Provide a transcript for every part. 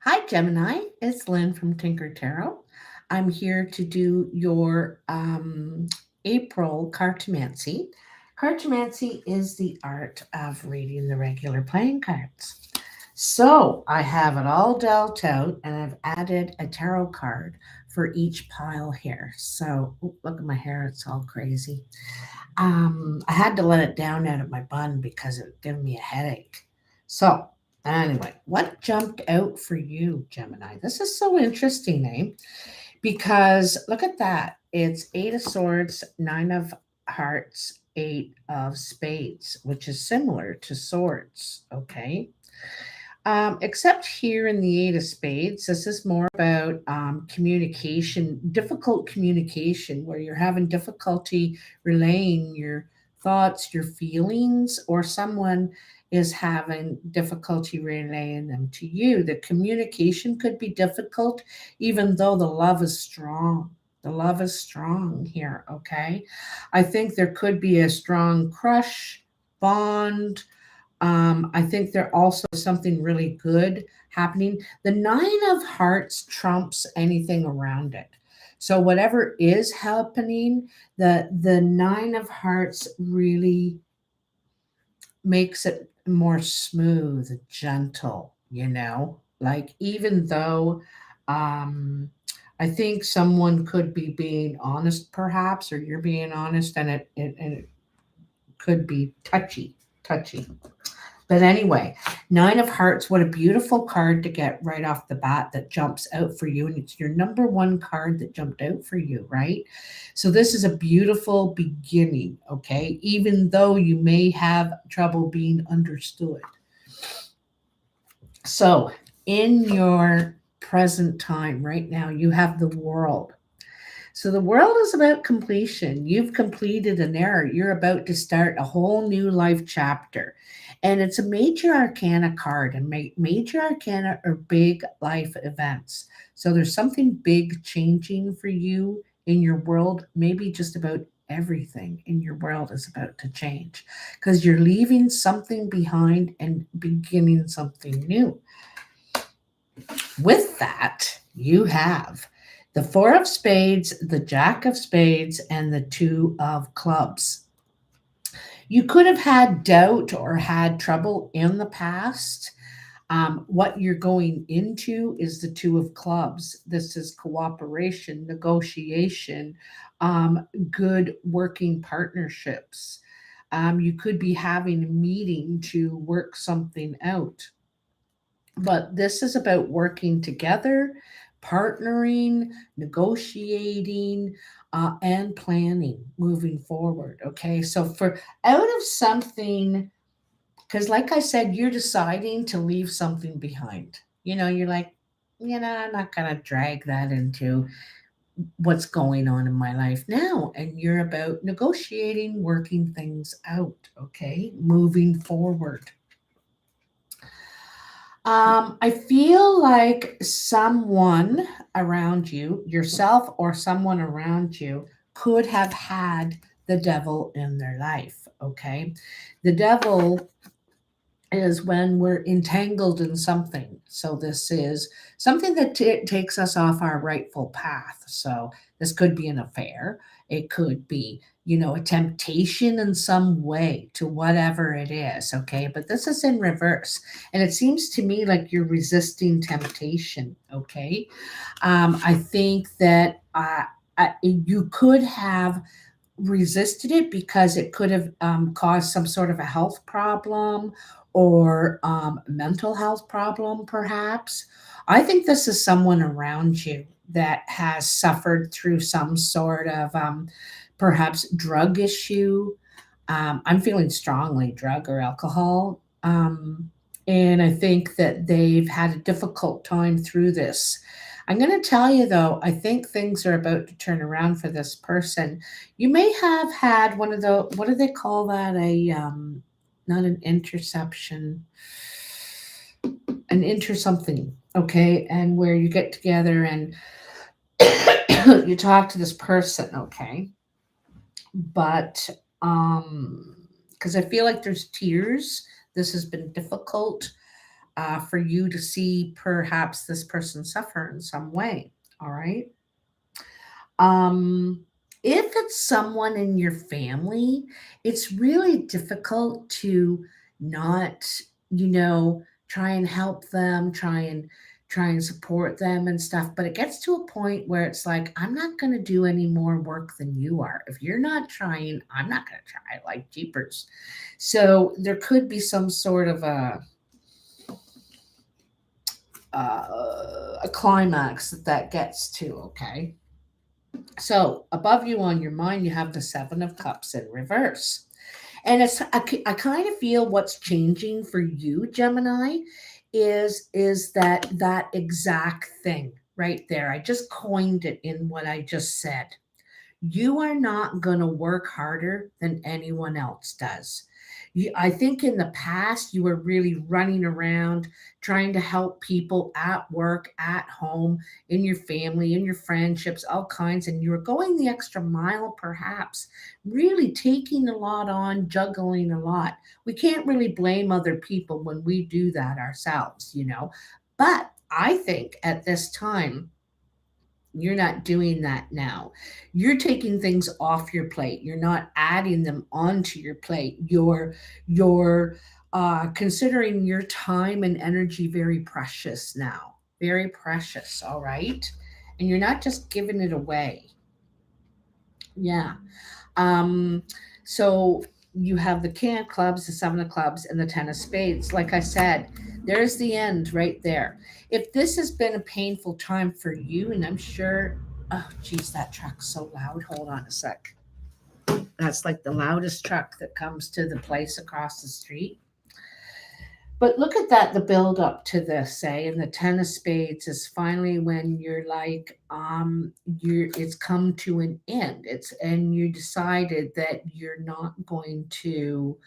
Hi, Gemini. It's Lynn from Tinker Tarot. I'm here to do your April Cartomancy. Cartomancy is the art of reading the regular playing cards. So I have it all dealt out and I've added a tarot card for each pile here. So look at my hair, it's all crazy. I had to let it down out of my bun because it gave me a headache. So, anyway, what jumped out for you, Gemini? This is so interesting, eh? Because look at that. It's Eight of Swords, Nine of Hearts, Eight of Spades, which is similar to Swords, okay? Except here in the Eight of Spades, this is more about communication, difficult communication, where you're having difficulty relaying your thoughts, your feelings, or someone is having difficulty relaying them to you. The communication could be difficult, even though the love is strong. The love is strong here, okay? I think there could be a strong crush, bond, I think there also something really good happening. The Nine of Hearts trumps anything around it. So whatever is happening, the Nine of Hearts really makes it more smooth, gentle, Like even though I think someone could be being honest perhaps, or you're being honest, and it could be touchy. But anyway, Nine of Hearts, what a beautiful card to get right off the bat that jumps out for you. And it's your number one card that jumped out for you, right? So this is a beautiful beginning, okay? Even though you may have trouble being understood. So in your present time right now, you have the world. So the world is about completion. You've completed an era. You're about to start a whole new life chapter. And it's a major arcana card, and major arcana are big life events. So there's something big changing for you in your world. Maybe just about everything in your world is about to change because you're leaving something behind and beginning something new. With that, you have the Four of Spades, the Jack of Spades, and the Two of Clubs. You could have had doubt or had trouble in the past. What you're going into is the Two of Clubs. This is cooperation, negotiation, good working partnerships. You could be having a meeting to work something out. But this is about working together, partnering, negotiating, and planning moving forward. Okay. So, for out of something, because like I said, you're deciding to leave something behind. You're like, I'm not going to drag that into what's going on in my life now. And you're about negotiating, working things out. Okay. Moving forward. I feel like someone around you, yourself or someone around you, could have had the devil in their life. Okay. The devil is when we're entangled in something. So this is something that takes us off our rightful path. So this could be an affair. It could be, a temptation in some way to whatever it is. Okay. But this is in reverse. And it seems to me like you're resisting temptation. Okay. I think that you could have resisted it because it could have caused some sort of a health problem or mental health problem, perhaps. I think this is someone around you that has suffered through some sort of perhaps drug issue. I'm feeling strongly drug or alcohol. And I think that they've had a difficult time through this. I'm going to tell you though, I think things are about to turn around for this person. You may have had one of the, what do they call that? Not an interception, an inter something, okay? And where you get together and you talk to this person, okay? But because I feel like there's tears, this has been difficult. for you to see perhaps this person suffer in some way. All right. Um, if it's someone in your family, it's really difficult to not, try and help them, try and support them and stuff. But it gets to a point where it's like, I'm not going to do any more work than you are. If you're not trying, I'm not going to try, like jeepers. So there could be some sort of a climax that gets to. Okay. So above you on your mind, you have the Seven of Cups in reverse. And I kind of feel what's changing for you, Gemini, is that exact thing right there. I just coined it in what I just said. You are not going to work harder than anyone else does. I think in the past, you were really running around trying to help people at work, at home, in your family, in your friendships, all kinds. And you were going the extra mile, perhaps, really taking a lot on, juggling a lot. We can't really blame other people when we do that ourselves. But I think at this time, you're not doing that now. You're taking things off your plate. You're not adding them onto your plate. You're considering your time and energy very precious now. Very precious, all right? And you're not just giving it away. Yeah. Um, so you have the King of Clubs, the Seven of Clubs, and the Ten of Spades. Like I said, there's the end right there. If this has been a painful time for you, and I'm sure, oh, geez, that truck's so loud. Hold on a sec. That's like the loudest truck that comes to the place across the street. But look at that, the build up to this, and the Ten of Spades is finally when you're like, it's come to an end. And you decided that you're not going to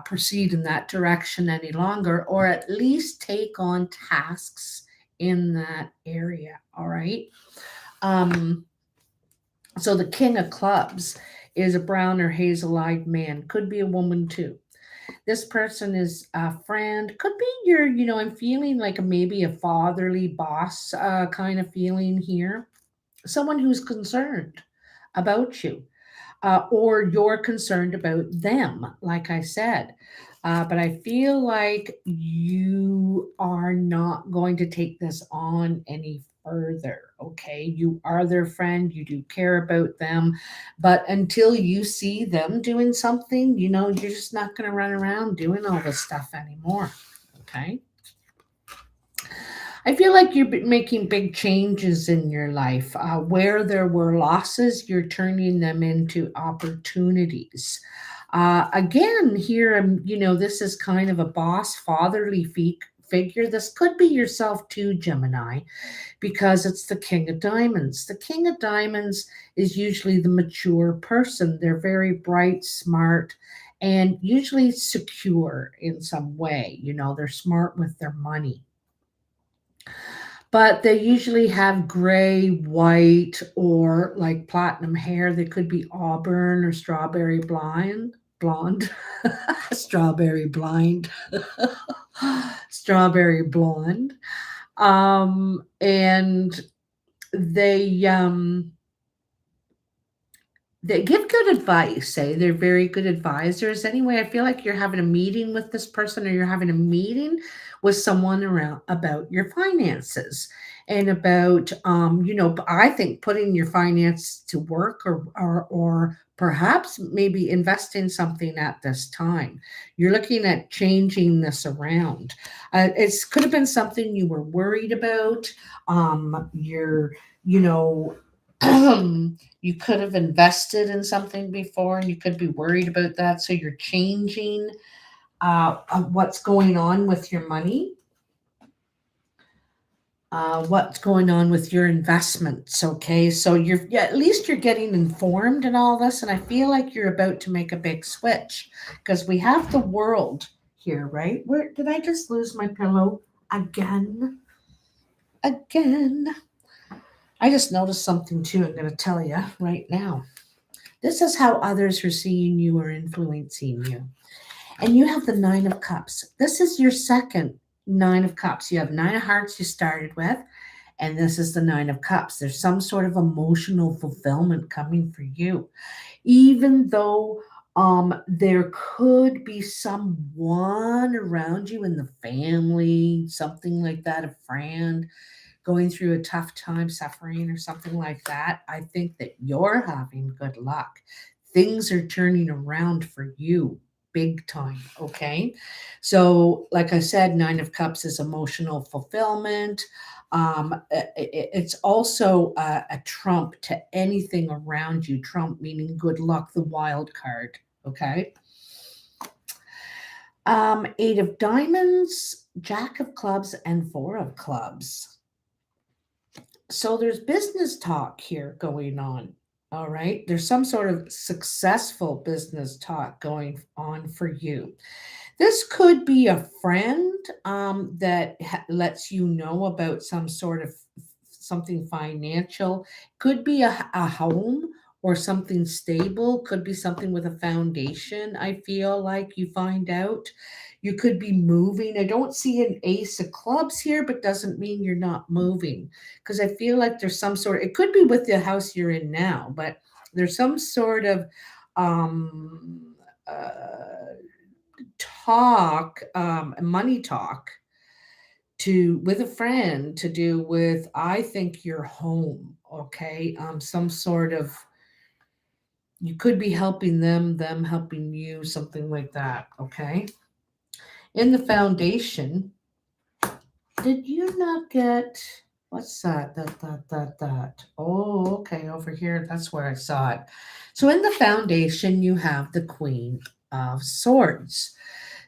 proceed in that direction any longer, or at least take on tasks in that area. All right. Um, so the King of Clubs is a brown or hazel eyed man, could be a woman too. This person is a friend, could be I'm feeling like maybe a fatherly boss kind of feeling here. Someone who's concerned about you, or you're concerned about them, like I said. But I feel like you are not going to take this on any further. Okay. You are their friend. You do care about them. But until you see them doing something, you're just not going to run around doing all this stuff anymore. Okay. I feel like you're making big changes in your life. Where there were losses, you're turning them into opportunities. Again, here, this is kind of a boss, fatherly figure. This could be yourself too, Gemini, because it's the King of Diamonds. The King of Diamonds is usually the mature person. They're very bright, smart, and usually secure in some way. They're smart with their money, but they usually have gray, white, or like platinum hair. They could be auburn or strawberry blonde, strawberry blind, strawberry blonde. And they they give good advice. They're very good advisors. Anyway, I feel like you're having a meeting with this person, or you're having a meeting with someone around about your finances, and about I think putting your finance to work, or perhaps maybe investing something at this time. You're looking at changing this around. It could have been something you were worried about. You're you know you could have invested in something before, and you could be worried about that. So you're changing what's going on with your money, what's going on with your investments. Okay. So at least you're getting informed and all this. And I feel like you're about to make a big switch, because we have the world here, right? Where did I just lose my pillow again? Again. I just noticed something too. I'm going to tell you right now. This is how others are seeing you or influencing you. And you have the Nine of Cups. This is your second Nine of Cups. You have Nine of Hearts you started with, and this is the Nine of Cups. There's some sort of emotional fulfillment coming for you, even though there could be someone around you in the family, something like that, a friend going through a tough time, suffering, or something like that. I think that you're having good luck. Things are turning around for you big time. Okay. So, like I said, Nine of Cups is emotional fulfillment. It's also a trump to anything around you. Trump meaning good luck, the wild card. Okay. Eight of Diamonds, Jack of Clubs, and Four of Clubs. So there's business talk here going on. All right. There's some sort of successful business talk going on for you. This could be a friend that lets you know about some sort of something financial. Could be a home or something stable. Could be something with a foundation. I feel like you find out. You could be moving. I don't see an ace of clubs here, but doesn't mean you're not moving, because I feel like there's some sort. It could be with the house you're in now, but there's some sort of um, uh, talk, money talk to with a friend to do with, I think, your home. Okay, some sort of, you could be helping them helping you, something like that. Okay, in the foundation, did you not get, what's that? That. Oh, okay, over here. That's where I saw it. So in the foundation, you have the Queen of Swords.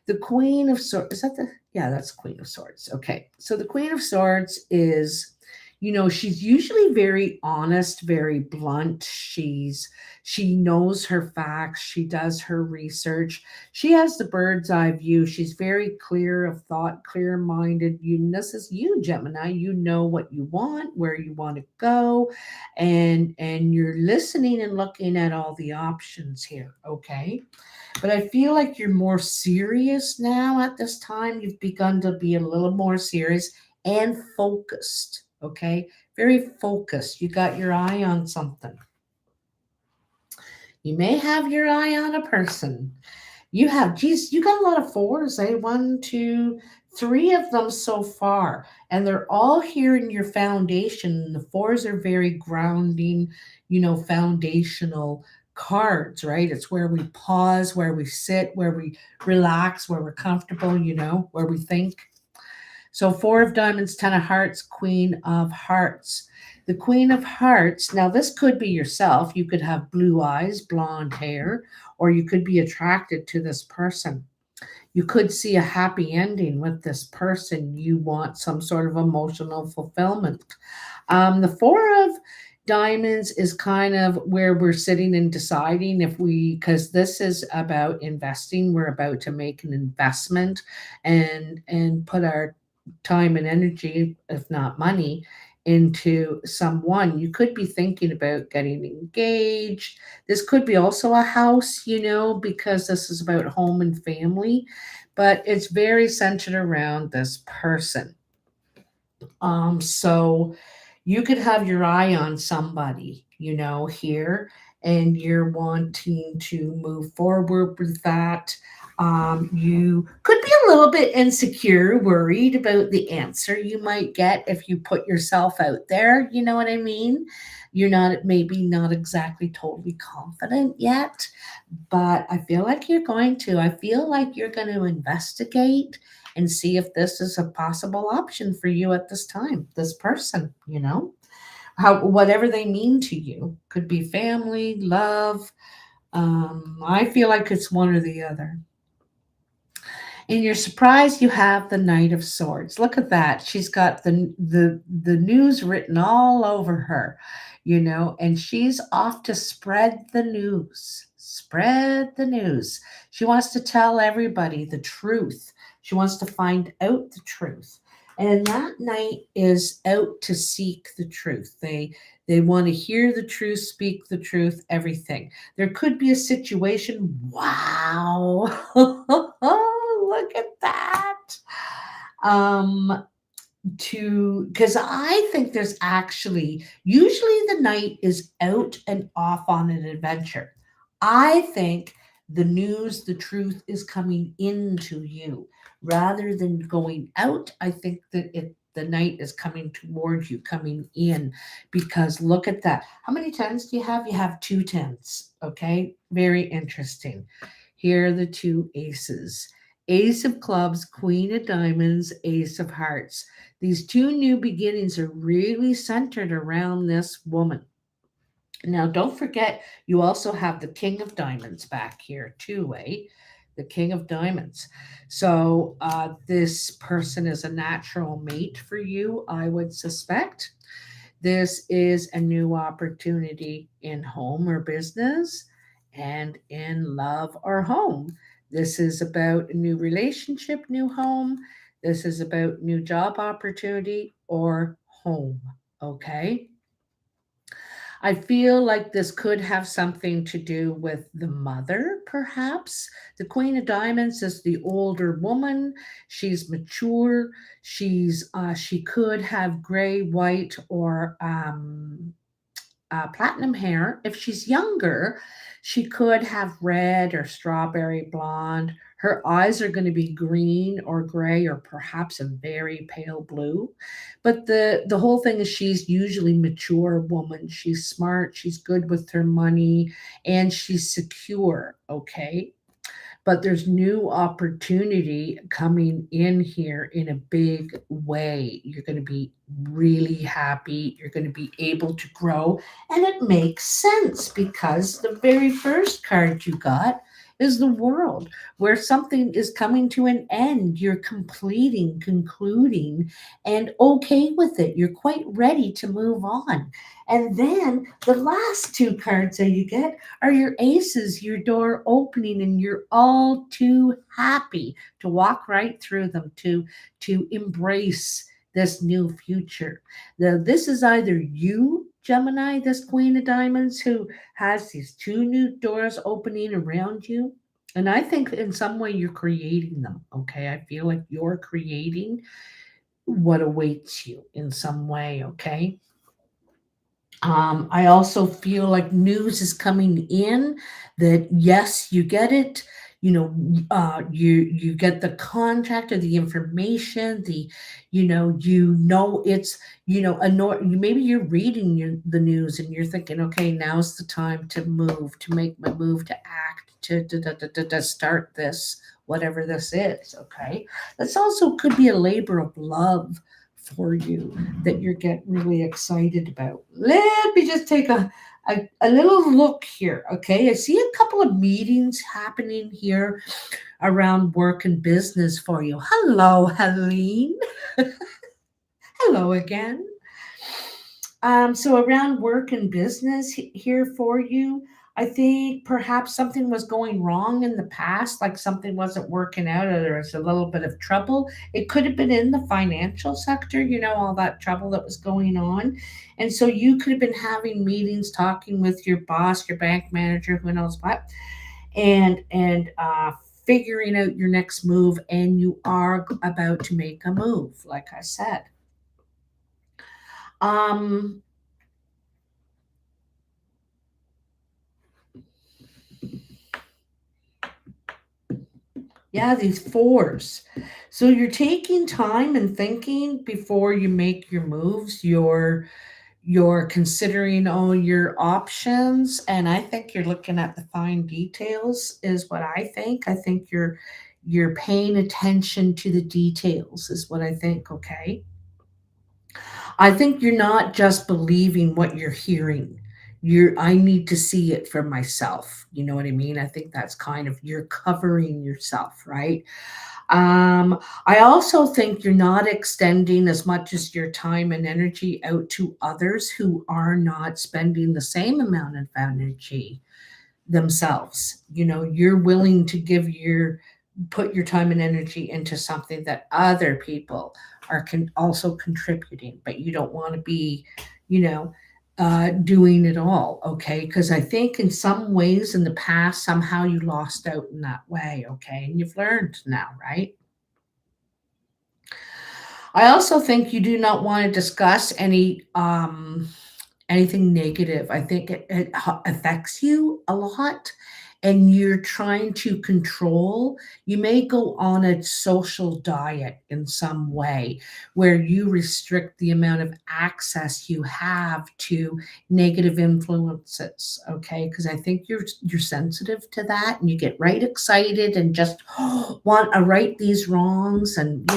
The Queen of Swords, is that the, yeah, that's Queen of Swords. Okay. So the Queen of Swords is, she's usually very honest, very blunt. She knows her facts, she does her research. She has the bird's eye view. She's very clear of thought, clear minded. This is you, Gemini. You know what you want, where you want to go, and you're listening and looking at all the options here. Okay. But I feel like you're more serious now at this time. You've begun to be a little more serious and focused. Okay. Very focused. You got your eye on something. You may have your eye on a person. You have, geez, you got a lot of fours, eh? One, two, three of them so far. And they're all here in your foundation. The fours are very grounding, foundational cards, right? It's where we pause, where we sit, where we relax, where we're comfortable, where we think. So Four of Diamonds, Ten of Hearts, Queen of Hearts. The Queen of Hearts, now this could be yourself. You could have blue eyes, blonde hair, or you could be attracted to this person. You could see a happy ending with this person. You want some sort of emotional fulfillment. The Four of Diamonds is kind of where we're sitting and deciding if because this is about investing. We're about to make an investment and put our time and energy, if not money, into someone. You could be thinking about getting engaged. This could be also a house, because this is about home and family, but it's very centered around this person. So you could have your eye on somebody, here, and you're wanting to move forward with that. You could be a little bit insecure, worried about the answer you might get if you put yourself out there. You know what I mean? You're not, maybe not exactly totally confident yet, but I feel like you're going to. I feel like you're going to investigate and see if this is a possible option for you at this time. This person, how, whatever they mean to you, could be family, love. I feel like it's one or the other. In your surprise, you have the Knight of Swords. Look at that. She's got the news written all over her, and she's off to spread the news. Spread the news. She wants to tell everybody the truth. She wants to find out the truth. And that knight is out to seek the truth. They want to hear the truth, speak the truth, everything. There could be a situation. Wow. Look at that. um to because I think there's actually usually the night is out and off on an adventure. I think the news, the truth is coming into you rather than going out. I think that the night is coming towards you, coming in, because look at that. How many tens do you have? You have two tens. Okay, very interesting. Here are the two aces. Ace of clubs, queen of diamonds, ace of hearts. These two new beginnings are really centered around this woman. Now, don't forget, you also have the King of Diamonds back here, too, eh? The King of Diamonds. So, this person is a natural mate for you, I would suspect. This is a new opportunity in home or business and in love or home. This is about a new relationship, new home. This is about new job opportunity or home. Okay. I feel like this could have something to do with the mother, perhaps. The Queen of Diamonds is the older woman. She's mature. She could have gray, white, or platinum hair. If she's younger, she could have red or strawberry blonde. Her eyes are going to be green or gray or perhaps a very pale blue. But the whole thing is she's usually mature woman. She's smart, she's good with her money, and she's secure, okay? But there's new opportunity coming in here in a big way. You're going to be really happy. You're going to be able to grow. And it makes sense because the very first card you got is the world, where something is coming to an end. You're completing, concluding, and okay with it. You're quite ready to move on. And then the last two cards that you get are your aces, your door opening, and you're all too happy to walk right through them, to embrace this new future. Now, this is either you, Gemini, this Queen of Diamonds, who has these two new doors opening around you. And I think in some way you're creating them. Okay. I feel like you're creating what awaits you in some way. Okay. I also feel like news is coming in that yes, you get it. You get the contact or the information. It's maybe you're reading the news and you're thinking, okay, now's the time to move, to make my move, to act, to start this, whatever this is. Okay, this also could be a labor of love for you that you're getting really excited about. Let me just take a little look here. Okay. I see a couple of meetings happening here around work and business for you. Hello, Helene. Hello again. So around work and business here for you, I think perhaps something was going wrong in the past, like something wasn't working out, or there was a little bit of trouble. It could have been in the financial sector, all that trouble that was going on. And so you could have been having meetings, talking with your boss, your bank manager, who knows what, and figuring out your next move. And you are about to make a move, like I said. Um, Yeah, these fours. So you're taking time and thinking before you make your moves. You're considering all your options, and I think you're looking at the fine details is what I think. I think you're paying attention to the details is what I think, okay? I think you're not just believing what you're hearing. I need to see it for myself. You know what I mean? I think that's kind of you're covering yourself, right? I also think you're not extending as much as your time and energy out to others who are not spending the same amount of energy themselves. You're willing to put your time and energy into something that other people are also contributing, but you don't want to be, you know, doing it all, okay? Because I think in some ways in the past, somehow you lost out in that way, okay? And you've learned now, right? I also think you do not want to discuss anything negative. I think it affects you a lot, and you're trying to control. You may go on a social diet in some way where you restrict the amount of access you have to negative influences. Okay, because I think you're sensitive to that, and you get right excited and just want to right these wrongs, and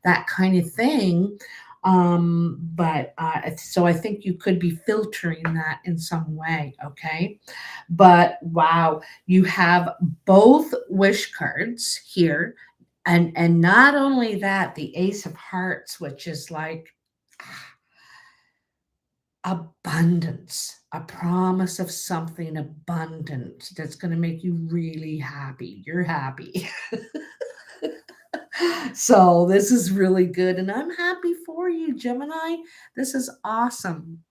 that kind of thing. But so I think you could be filtering that in some way. Okay, but wow, you have both wish cards here, and not only that, the Ace of Hearts, which is like abundance, a promise of something abundant that's going to make you really happy. You're happy. So this is really good, and I'm happy for you, Gemini. This is awesome.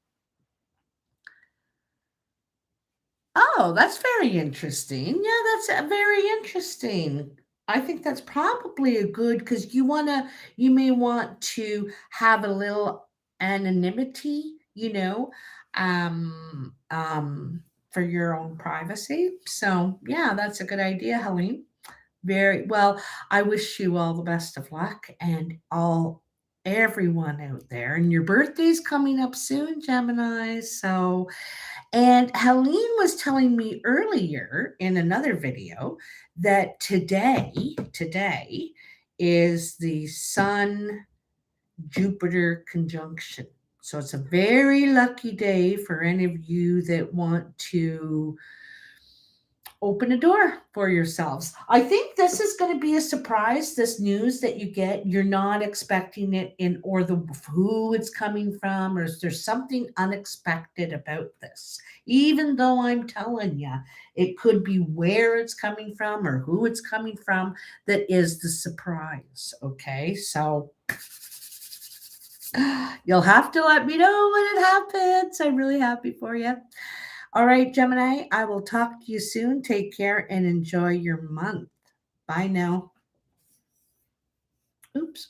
Oh, that's very interesting. Yeah, that's very interesting. I think that's probably a good, because you may want to have a little anonymity, for your own privacy. So yeah, that's a good idea, Helene. Very well. I wish you all the best of luck, and all everyone out there. And your birthday's coming up soon, Gemini. So, and Helene was telling me earlier in another video that today is the Sun Jupiter conjunction. So it's a very lucky day for any of you that want to open a door for yourselves. I think this is going to be a surprise, this news that you get. You're not expecting it, in or the who it's coming from, or is there something unexpected about this? Even though I'm telling you, it could be where it's coming from or who it's coming from that is the surprise. Okay, so you'll have to let me know when it happens. I'm really happy for you. All right, Gemini, I will talk to you soon. Take care and enjoy your month. Bye now. Oops.